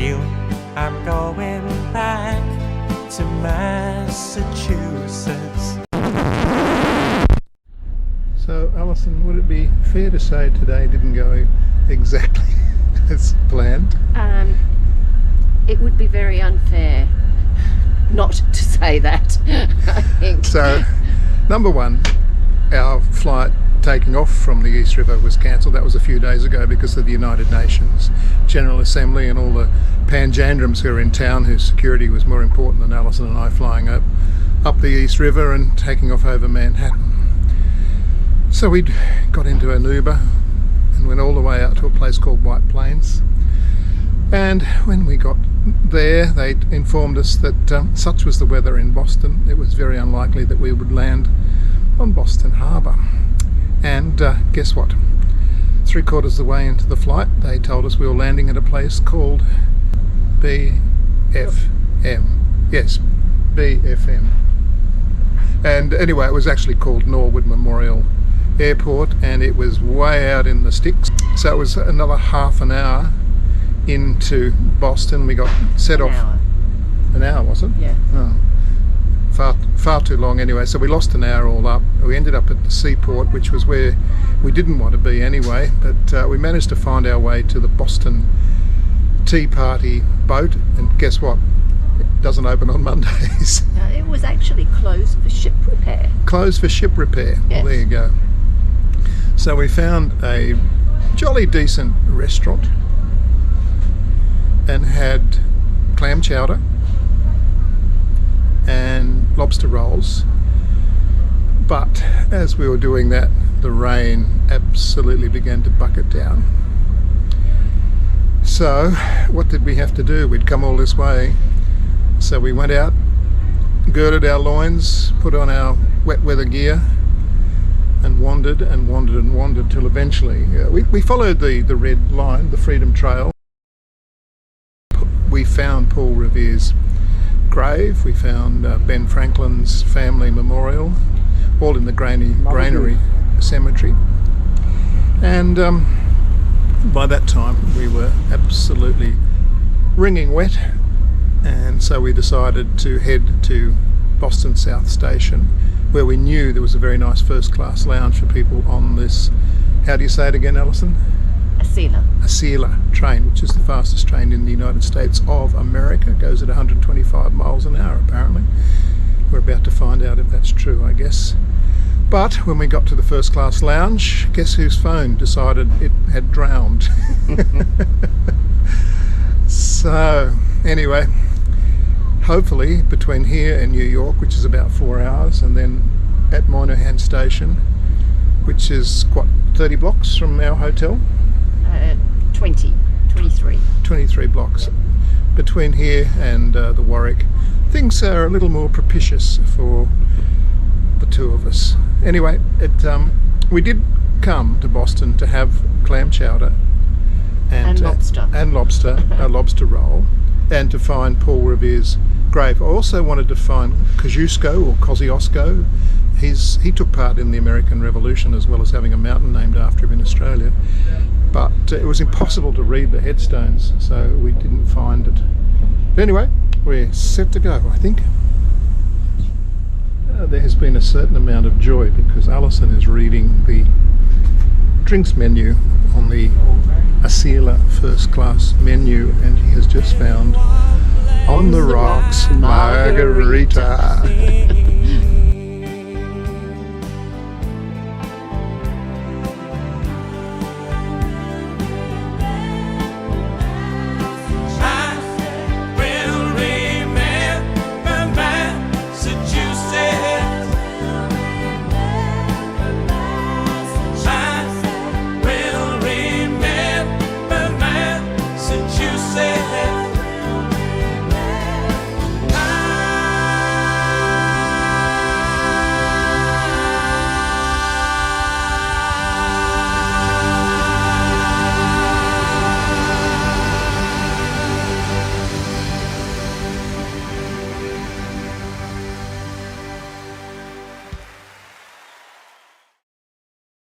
feel I'm going back to Massachusetts. So Alison, would it be fair to say today didn't go exactly as planned? It would be very unfair not to say that, I think. So, number one, our flight taking off from the East River was cancelled. That was a few days ago because of the United Nations General Assembly and all the panjandrums who are in town whose security was more important than Alison and I flying up the East River and taking off over Manhattan. So we got into an Uber and went all the way out to a place called White Plains. And when we got there, they informed us that such was the weather in Boston, it was very unlikely that we would land on Boston Harbour. And guess what? 3/4 of the way into the flight, they told us we were landing at a place called BFM. Yes, BFM. And anyway, it was actually called Norwood Memorial Airport, and it was way out in the sticks. So it was another half an hour into Boston. We got set off. An hour, was it? Yeah. Oh, far too long anyway. So we lost an hour all up. We ended up at the seaport, which was where we didn't want to be anyway. But we managed to find our way to the Boston Tea Party boat, and guess what? It doesn't open on Mondays. No, it was actually closed for ship repair. Closed for ship repair. Yes. Well, there you go. So we found a jolly decent restaurant and had clam chowder and lobster rolls, but as we were doing that, the rain absolutely began to bucket down. So what did we have to do? We'd come all this way, so we went out, girded our loins, put on our wet weather gear, and wandered and wandered and wandered till eventually we followed the red line, the Freedom Trail. We found Paul Revere's grave, we found Ben Franklin's family memorial, all in the Granary Cemetery. And by that time we were absolutely wringing wet, and so we decided to head to Boston South Station, where we knew there was a very nice first class lounge for people on this, how do you say it again, Alison? Acela train, which is the fastest train in the United States of America. It goes at 125 miles an hour apparently. We're about to find out if that's true, I guess. But when we got to the first class lounge, guess whose phone decided it had drowned? So anyway, hopefully between here and New York, which is about 4 hours, and then at Moynihan Station, which is what, 30 blocks from our hotel? 23 blocks. Between here and the Warwick, things are a little more propitious for the two of us. Anyway, we did come to Boston to have clam chowder and lobster, a lobster roll, and to find Paul Revere's grave. I also wanted to find Kosciuszko. He took part in the American Revolution, as well as having a mountain named after him in Australia. But it was impossible to read the headstones, so we didn't find it. But anyway, we're set to go, I think. There has been a certain amount of joy because Alison is reading the drinks menu on the Acela first class menu, and he has just found On the Rocks margarita.